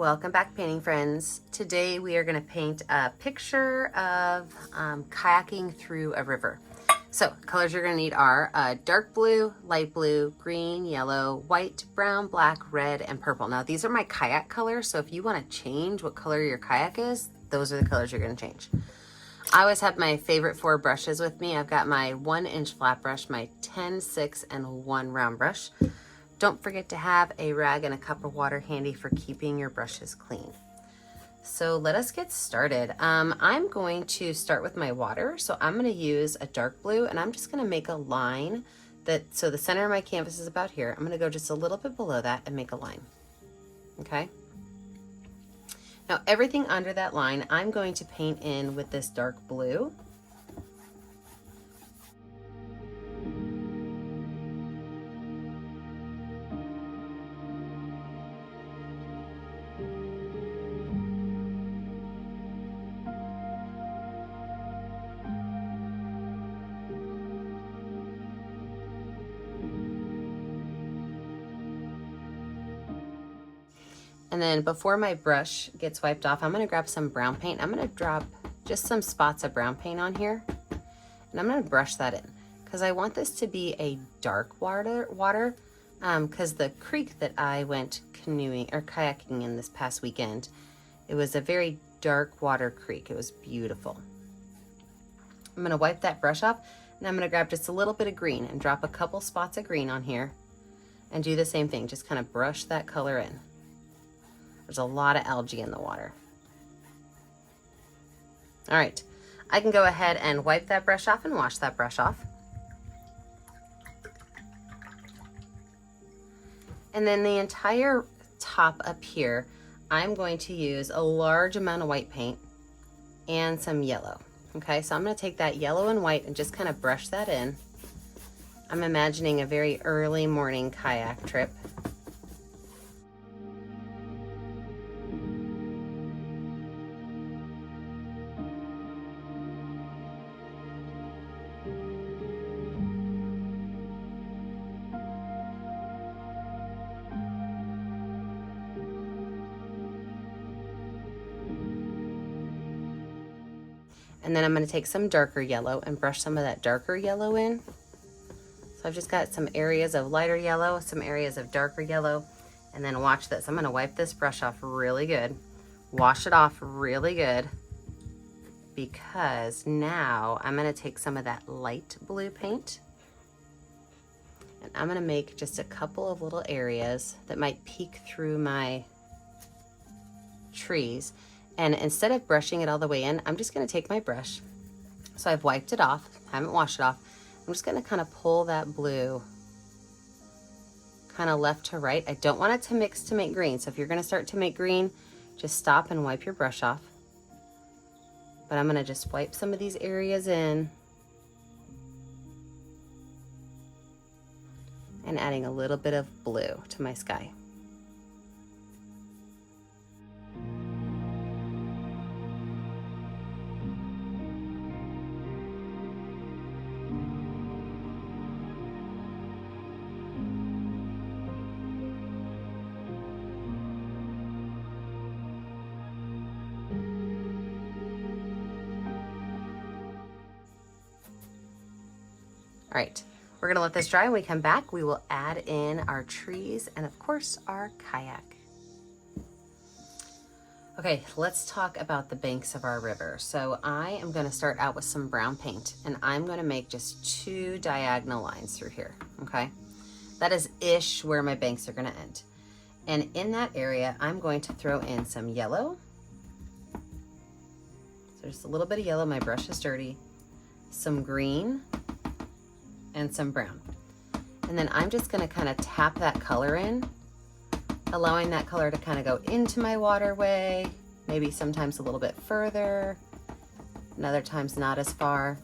Welcome back, painting friends. Today we are going to paint a picture of kayaking through a river. So colors you're going to need are dark blue, light blue, green, yellow, white, brown, black, red, and purple. Now these are my kayak colors, so if you want to change what color your kayak is, those are the colors you're going to change. I always have my favorite 4 brushes with me. I've got my 1-inch flat brush, my 10, 6, and 1 round brush. Don't forget to have a rag and a cup of water handy for keeping your brushes clean. So let us get started. I'm going to start with my water. So I'm going to use a dark blue and I'm just going to make a line so the center of my canvas is about here. I'm going to go just a little bit below that and make a line. Okay. Now everything under that line, I'm going to paint in with this dark blue. And then before my brush gets wiped off, I'm gonna grab some brown paint. I'm gonna drop just some spots of brown paint on here. And I'm gonna brush that in because I want this to be a dark water because the creek that I went canoeing or kayaking in this past weekend, it was a very dark water creek. It was beautiful. I'm gonna wipe that brush off and I'm gonna grab just a little bit of green and drop a couple spots of green on here and do the same thing. Just kind of brush that color in. There's a lot of algae in the water. All right, I can go ahead and wipe that brush off and wash that brush off. And then the entire top up here, I'm going to use a large amount of white paint and some yellow. Okay, so I'm gonna take that yellow and white and just kind of brush that in. I'm imagining a very early morning kayak trip. And then I'm going to take some darker yellow and brush some of that darker yellow in. So I've just got some areas of lighter yellow, some areas of darker yellow, and then watch this. I'm going to wipe this brush off really good, wash it off really good, because now I'm going to take some of that light blue paint and I'm going to make just a couple of little areas that might peek through my trees. And instead of brushing it all the way in, I'm just gonna take my brush. So I've wiped it off, haven't washed it off. I'm just gonna kind of pull that blue kind of left to right. I don't want it to mix to make green. So if you're gonna start to make green, just stop and wipe your brush off. But I'm gonna just wipe some of these areas in. And adding a little bit of blue to my sky. All right, we're gonna let this dry. When we come back, we will add in our trees and of course our kayak. Okay, let's talk about the banks of our river. So I am gonna start out with some brown paint and I'm gonna make just 2 diagonal lines through here, okay? That is ish where my banks are gonna end. And in that area, I'm going to throw in some yellow. So just a little bit of yellow, my brush is dirty, some green, and some brown. And then I'm just gonna kind of tap that color in, allowing that color to kind of go into my waterway, maybe sometimes a little bit further, and other times not as far.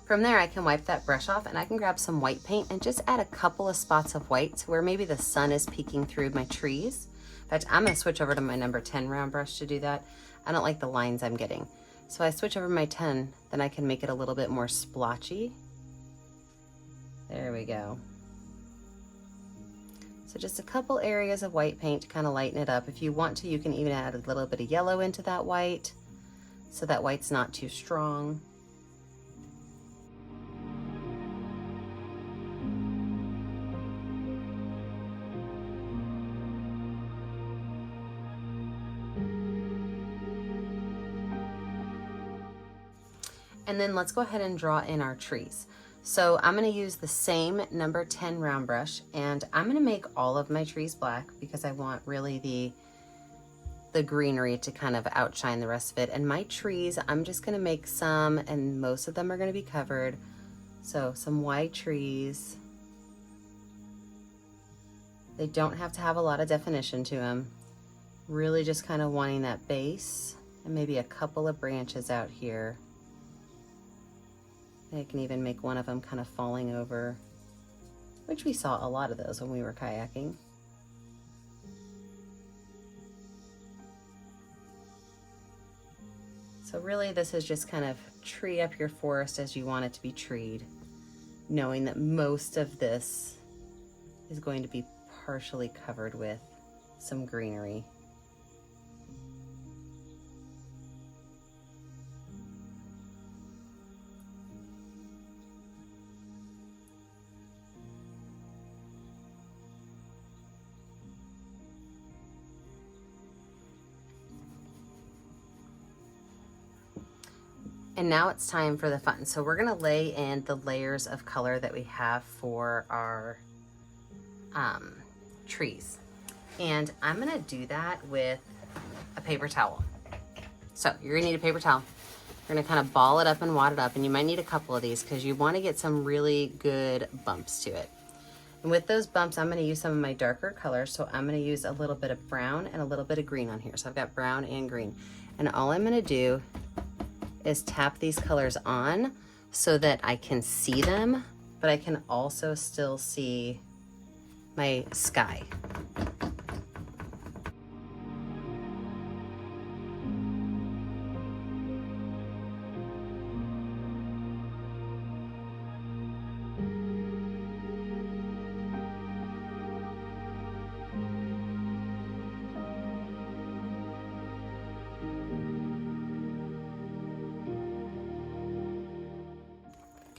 From there, I can wipe that brush off and I can grab some white paint and just add a couple of spots of white to where maybe the sun is peeking through my trees. In fact, I'm gonna switch over to my number 10 round brush to do that. I don't like the lines I'm getting. So I switch over my 10, then I can make it a little bit more splotchy. There we go. So just a couple areas of white paint to kind of lighten it up. If you want to, you can even add a little bit of yellow into that white so that white's not too strong. And then let's go ahead and draw in our trees. So I'm gonna use the same number 10 round brush and I'm gonna make all of my trees black because I want really the greenery to kind of outshine the rest of it. And my trees, I'm just gonna make some, and most of them are gonna be covered. So some white trees. They don't have to have a lot of definition to them. Really just kind of wanting that base and maybe a couple of branches out here. I can even make one of them kind of falling over, which we saw a lot of those when we were kayaking. So really this is just kind of tree up your forest as you want it to be treed, knowing that most of this is going to be partially covered with some greenery. And now it's time for the fun. So we're gonna lay in the layers of color that we have for our trees. And I'm gonna do that with a paper towel. So you're gonna need a paper towel. You're gonna kind of ball it up and wad it up, and you might need a couple of these because you wanna get some really good bumps to it. And with those bumps, I'm gonna use some of my darker colors. So I'm gonna use a little bit of brown and a little bit of green on here. So I've got brown and green. And all I'm gonna do is tap these colors on so that I can see them, but I can also still see my sky.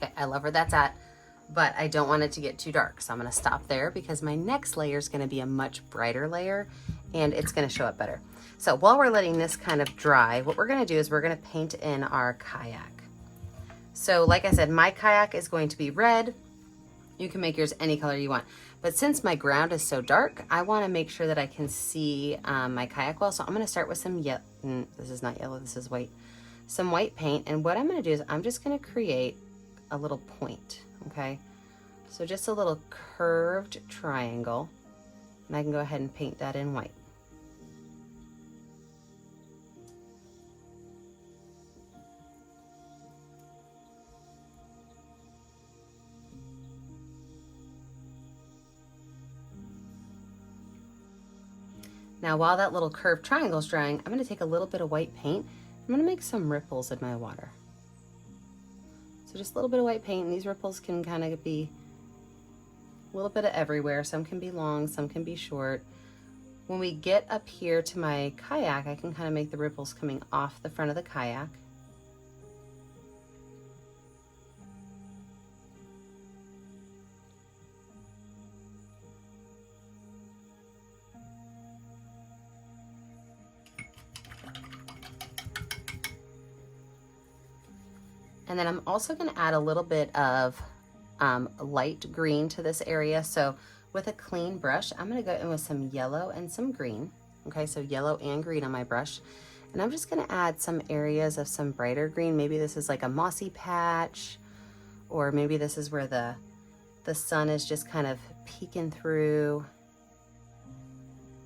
Okay, I love where that's at, but I don't want it to get too dark. So I'm gonna stop there because my next layer is gonna be a much brighter layer and it's gonna show up better. So while we're letting this kind of dry, what we're gonna do is we're gonna paint in our kayak. So like I said, my kayak is going to be red. You can make yours any color you want. But since my ground is so dark, I wanna make sure that I can see my kayak well. So I'm gonna start with some yellow, this is not yellow, this is white. Some white paint, and what I'm gonna do is I'm just gonna create a little point, okay? So just a little curved triangle, and I can go ahead and paint that in white. Now while that little curved triangle is drying, I'm gonna take a little bit of white paint. I'm gonna make some ripples in my water. So just a little bit of white paint, and these ripples can kind of be a little bit of everywhere. Some can be long, some can be short. When we get up here to my kayak, I can kind of make the ripples coming off the front of the kayak. And then I'm also gonna add a little bit of light green to this area. So with a clean brush, I'm gonna go in with some yellow and some green. Okay, so yellow and green on my brush. And I'm just gonna add some areas of some brighter green. Maybe this is like a mossy patch, or maybe this is where the sun is just kind of peeking through.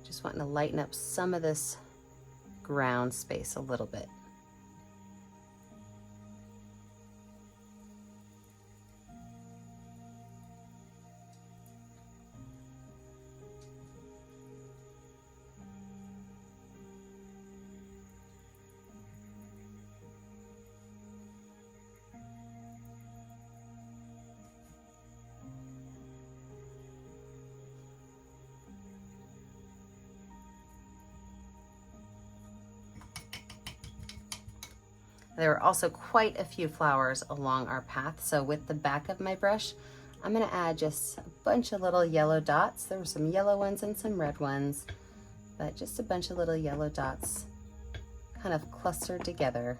Just wanting to lighten up some of this ground space a little bit. There were also quite a few flowers along our path, so with the back of my brush, I'm gonna add just a bunch of little yellow dots. There were some yellow ones and some red ones, but just a bunch of little yellow dots kind of clustered together.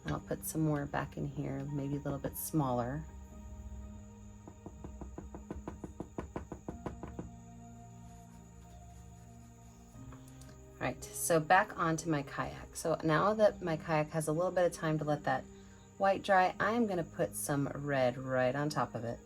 And I'll put some more back in here, maybe a little bit smaller. All right, so back onto my kayak. So now that my kayak has a little bit of time to let that white dry, I am gonna put some red right on top of it.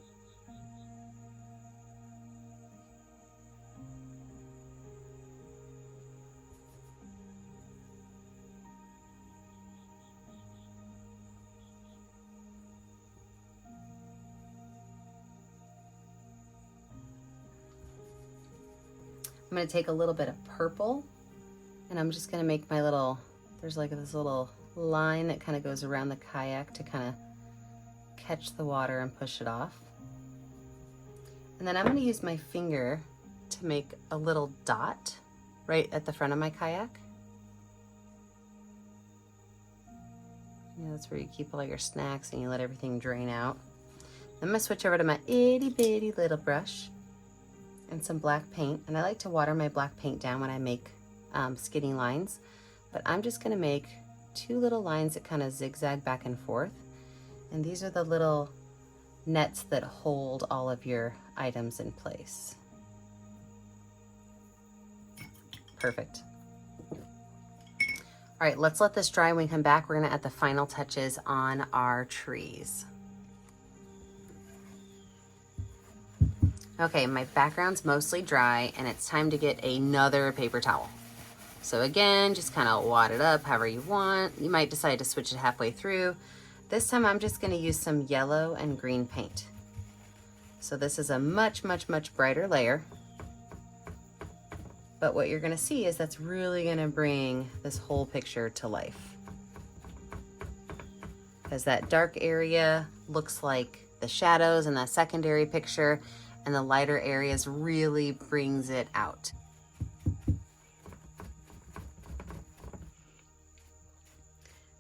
I'm gonna take a little bit of purple and I'm just gonna make my little, there's like this little line that kind of goes around the kayak to kind of catch the water and push it off. And then I'm gonna use my finger to make a little dot right at the front of my kayak. That's where you keep all your snacks and you let everything drain out. I'm gonna switch over to my itty bitty little brush and some black paint. And I like to water my black paint down when I make skinny lines, but I'm just gonna make two little lines that kind of zigzag back and forth. And these are the little nets that hold all of your items in place. Perfect. All right, let's let this dry. When we come back, we're gonna add the final touches on our trees. Okay, my background's mostly dry and it's time to get another paper towel. So again, just kind of wad it up however you want. You might decide to switch it halfway through. This time I'm just gonna use some yellow and green paint. So this is a much, much, much brighter layer. But what you're gonna see is that's really gonna bring this whole picture to life. Because that dark area looks like the shadows in that secondary picture, and the lighter areas really brings it out.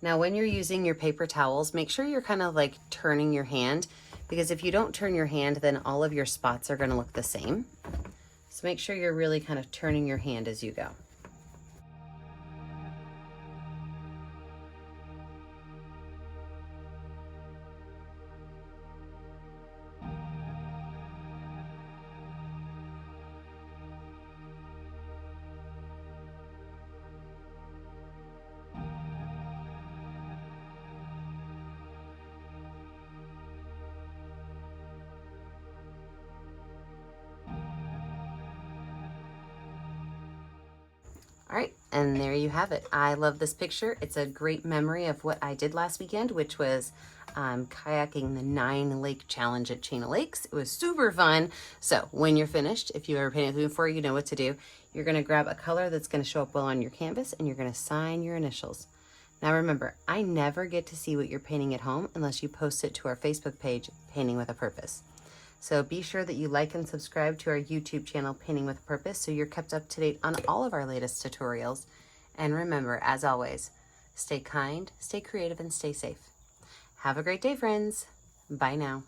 Now, when you're using your paper towels, make sure you're kind of like turning your hand, because if you don't turn your hand, then all of your spots are gonna look the same. So make sure you're really kind of turning your hand as you go. All right, and there you have it. I love this picture. It's a great memory of what I did last weekend, which was kayaking the 9-lake challenge at Chain of Lakes. It was super fun. So when you're finished, if you ever painted before, you know what to do. You're gonna grab a color that's gonna show up well on your canvas and you're gonna sign your initials. Now remember, I never get to see what you're painting at home unless you post it to our Facebook page, Painting with a Purpose. So be sure that you like and subscribe to our YouTube channel, Painting with Purpose, so you're kept up to date on all of our latest tutorials. And remember, as always, stay kind, stay creative, and stay safe. Have a great day, friends. Bye now.